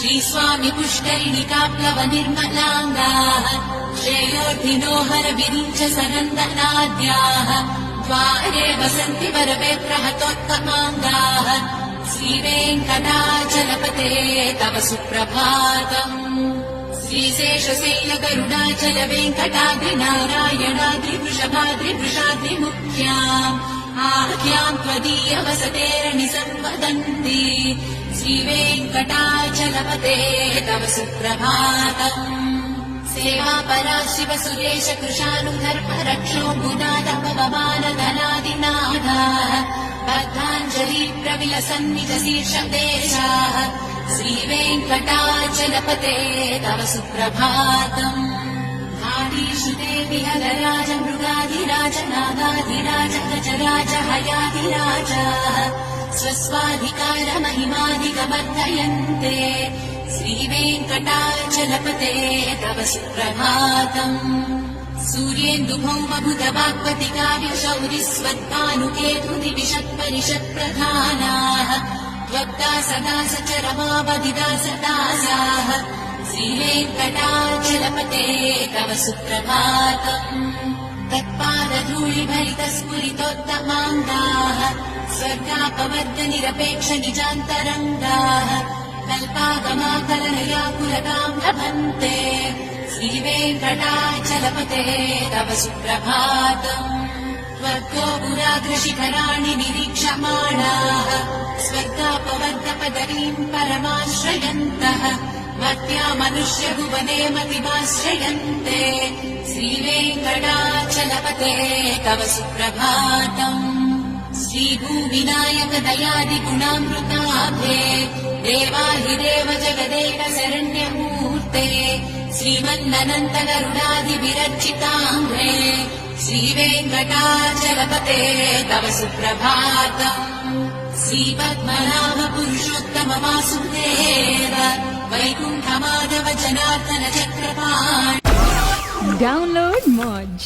श्रीस्वामि पुष्करिणिकाप्लव निर्मलाङ्गाः श्रेयोर्धिनो हरविरिञ्च सनन्दनाद्याः द्वारे वसन्ति वरवे प्रहतोत्तमाङ्गाः श्रीवेङ्कटाचलपते तव सुप्रभातम् श्रीशेषशैल गरुडाचल वेङ्कटाद्रि नारायणाद्रि वृषभाद्रि वृषाद्रिमुख्याम् आख्याम् त्वदीय वसतेरणि संवदन्ति श्रीवेङ्कटाचलपते तव सुप्रभातम् सेवापरा शिव सुरेश कृशानुधर्म रक्षो गुणाद पवमानधनादिनाथाः बद्धाञ्जलि प्रविलसन्निज शीर्षदेशाः श्रीवेङ्कटाचलपते तव सुप्रभातम् आदिषु ते विहलराज मृगाधिराज नागाधिराज गजराज हयाधिराजाः स्वस्वाधिकार महिमाधिगमर्दयन्ते श्रीवेङ्कटाचलपते तव सुप्रभातम् सूर्येन्दुभौमभुतवाग्वति काव्यशौरिस्वत्पानुकेतुदिविषत्परिषत्प्रधानाः त्वत्ता सदा सचरमावधिदासदासाः श्रीवेङ्कटाचलपते तव सुप्रभातम् तत्पादधूलिभरितस्फुरितोत्तमाङ्गाः स्वर्गापवर्गनिरपेक्ष निजान्तरङ्गाः कल्पागमाकलनयाकुलताम् लभन्ते श्रीवेङ्कटाचलपते तव सुप्रभातम् त्वद्गो पुराग्रशिखराणि निरीक्षमाणाः स्वर्गापवर्गपदवीम् परमाश्रयन्तः मर्त्या मनुष्यभुवने मतिमाश्रयन्ते श्रीवेङ्कटाचलपते तव सुप्रभातम् श्रीभूविनायक दयादिगुणामृताभे देवाहिदेव जगदेक शरण्यमूर्ते श्रीमन्ननन्त गरुडादिविरचिताङ्घ्रे श्रीवेङ्कटाचलपते तव सुप्रभातम् श्रीपद्मनाभ पुरुषोत्तम वासुदेव वैकुण्ठ माधव जनार्दन चक्रपाणि Download Moj.